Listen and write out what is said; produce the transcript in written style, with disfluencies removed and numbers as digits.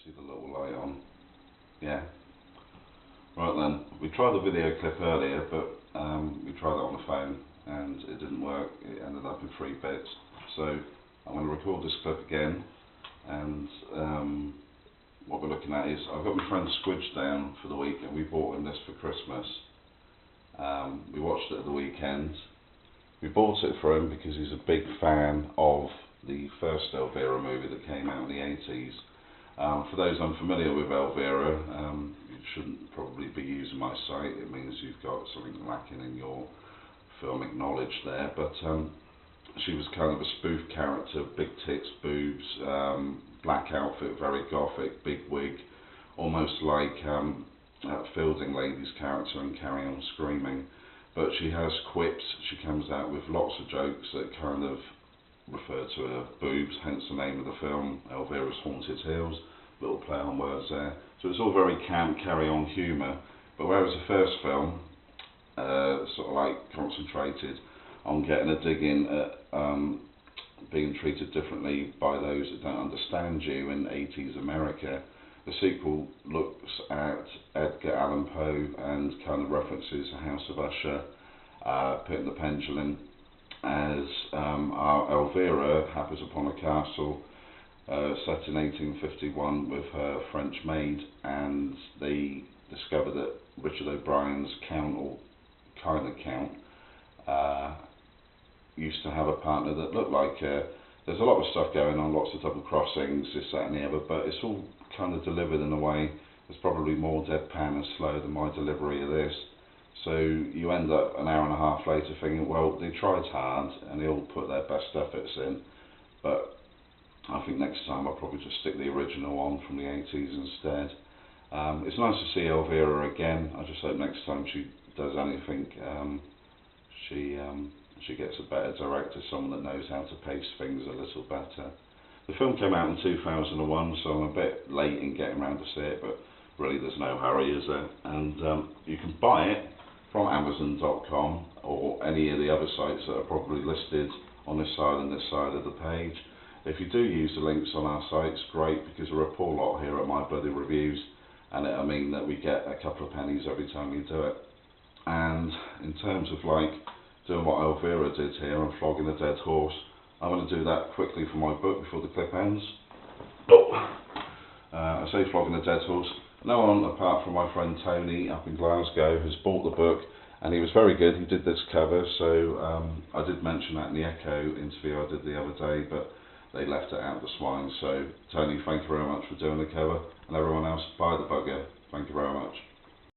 See the little light on? Yeah. Right then, we tried the video clip earlier, but we tried it on the phone and it didn't work. It ended up in 3 bits. So I'm going to record this clip again, and what we're looking at is, I've got my friend Squidge down for the week and we bought him this for Christmas. We watched it at the weekend. We bought it for him because he's a big fan of the first Elvira movie that came out in the 80s. For those unfamiliar with Elvira, you shouldn't probably be using my site. It means you've got something lacking in your filmic knowledge there. But she was kind of a spoof character, big tits, boobs, black outfit, very gothic, big wig, almost like Fielding Lady's character in Carry On Screaming. But she has quips. She comes out with lots of jokes that kind of refer to her boobs, hence the name of the film, Elvira's Haunted Hills. Little play on words there. So it's all very camp, carry-on humour. But whereas the first film sort of like concentrated on getting a dig in at being treated differently by those that don't understand you in 80s America, the sequel looks at Edgar Allan Poe and kind of references the House of Usher, putting the pendulum, as our Elvira happens upon a castle set in 1851 with her French maid, and they discover that Richard O'Brien's count, or kind of count, used to have a partner that looked like her. There's a lot of stuff going on, lots of double crossings, this, that and the other, but it's all kind of delivered in a way that's probably more deadpan and slow than my delivery of this. So you end up an hour and a half later thinking, well, they tried hard and they all put their best efforts in, but I think next time I'll probably just stick the original on from the 80s instead. It's nice to see Elvira again. I just hope next time she does anything, she gets a better director, someone that knows how to pace things a little better. The film came out in 2001, so I'm a bit late in getting around to see it, but really there's no hurry, is there? And you can buy it from Amazon.com or any of the other sites that are probably listed on this side and this side of the page. If you do use the links on our sites, great, because we're a poor lot here at My Bloody Reviews, and it'll mean that we get a couple of pennies every time you do it. And in terms of like doing what Elvira did here and flogging a dead horse, I'm going to do that quickly for my book before the clip ends. I say flogging a dead horse. No one apart from my friend Tony up in Glasgow has bought the book, and he was very good. He did this cover, so I did mention that in the Echo interview I did the other day, but they left it out, the swine. So Tony, thank you very much for doing the cover, and everyone else, buy the bugger. Thank you very much.